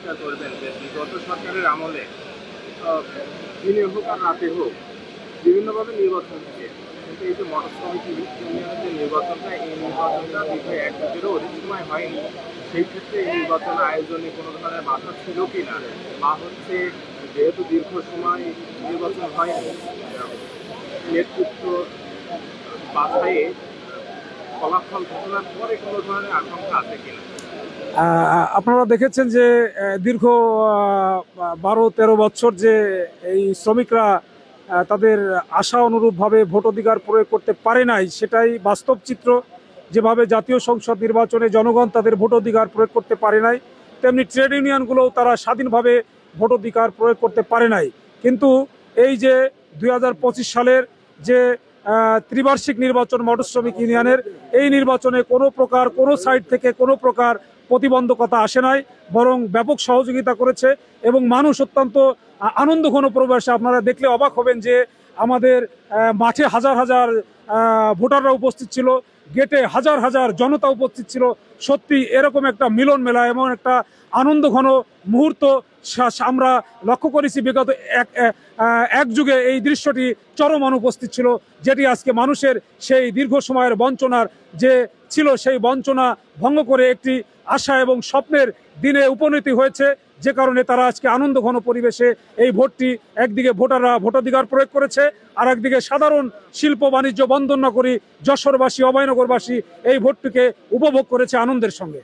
পরিষ্কার করবেন যে বিগত সরকারের আমলে দিনে হোক আর রাতে হোক বিভিন্নভাবে নির্বাচন হচ্ছে, কিন্তু এই যে মটর শ্রমিক ইউনিয়নের যে নির্বাচনটা, এই নির্বাচনটা দীর্ঘ 1 যুগেরও অধিক সময় হয়নি। সেই ক্ষেত্রে এই নির্বাচন আয়োজনে কোনো ধরনের বাধা ছিল কি না, বা হচ্ছে যেহেতু দীর্ঘ সময় নির্বাচন হয়নি, নেতৃত্ব বাছাইয়ে ফলাফল ঘোষণার পরে কোনো ধরনের আশঙ্কা আছে কিনা? আপনারা দেখেছেন যে দীর্ঘ 12-13 বছর যে এই শ্রমিকরা তাদের আশা অনুরূপভাবে ভোটাধিকার প্রয়োগ করতে পারে নাই, সেটাই বাস্তব চিত্র। যেভাবে জাতীয় সংসদ নির্বাচনে জনগণ তাদের ভোটাধিকার প্রয়োগ করতে পারে নাই, তেমনি ট্রেড ইউনিয়নগুলোও তারা স্বাধীনভাবে ভোটাধিকার প্রয়োগ করতে পারে নাই। কিন্তু এই যে 2025 সালের যে ত্রিবার্ষিক নির্বাচন মটর শ্রমিক ইউনিয়নের, এই নির্বাচনে কোনো প্রকার কোনো সাইড থেকে কোনো প্রকার প্রতিবন্ধকতা আসে নাই, বরং ব্যাপক সহযোগিতা করেছে এবং মানুষ অত্যন্ত আনন্দঘন পরিবেশে, আপনারা দেখলে অবাক হবেন যে আমাদের মাঠে হাজার হাজার ভোটাররা উপস্থিত ছিল, গেটে হাজার হাজার জনতা উপস্থিত ছিল। সত্যি এরকম একটা মিলন মেলা, এমন একটা আনন্দঘন মুহূর্ত আমরা লক্ষ্য করেছি বিগত এক যুগে। এই দৃশ্যটি চরম অনুপস্থিত ছিল, যেটি আজকে মানুষের সেই দীর্ঘ সময়ের বঞ্চনার যে ছিল, সেই বঞ্চনা ভঙ্গ করে একটি আশা এবং স্বপ্নের দিনে উপনীত হয়েছে, যে কারণে তারা আজকে আনন্দঘন পরিবেশে এই ভোটটি, একদিকে ভোটাররা ভোটাধিকার প্রয়োগ করেছে, আর একদিকে সাধারণ শিল্প বাণিজ্য বন্ধ না করে যশোরবাসী, অভয়নগরবাসী এই ভোটটিকে উপভোগ করেছে আনন্দের সঙ্গে।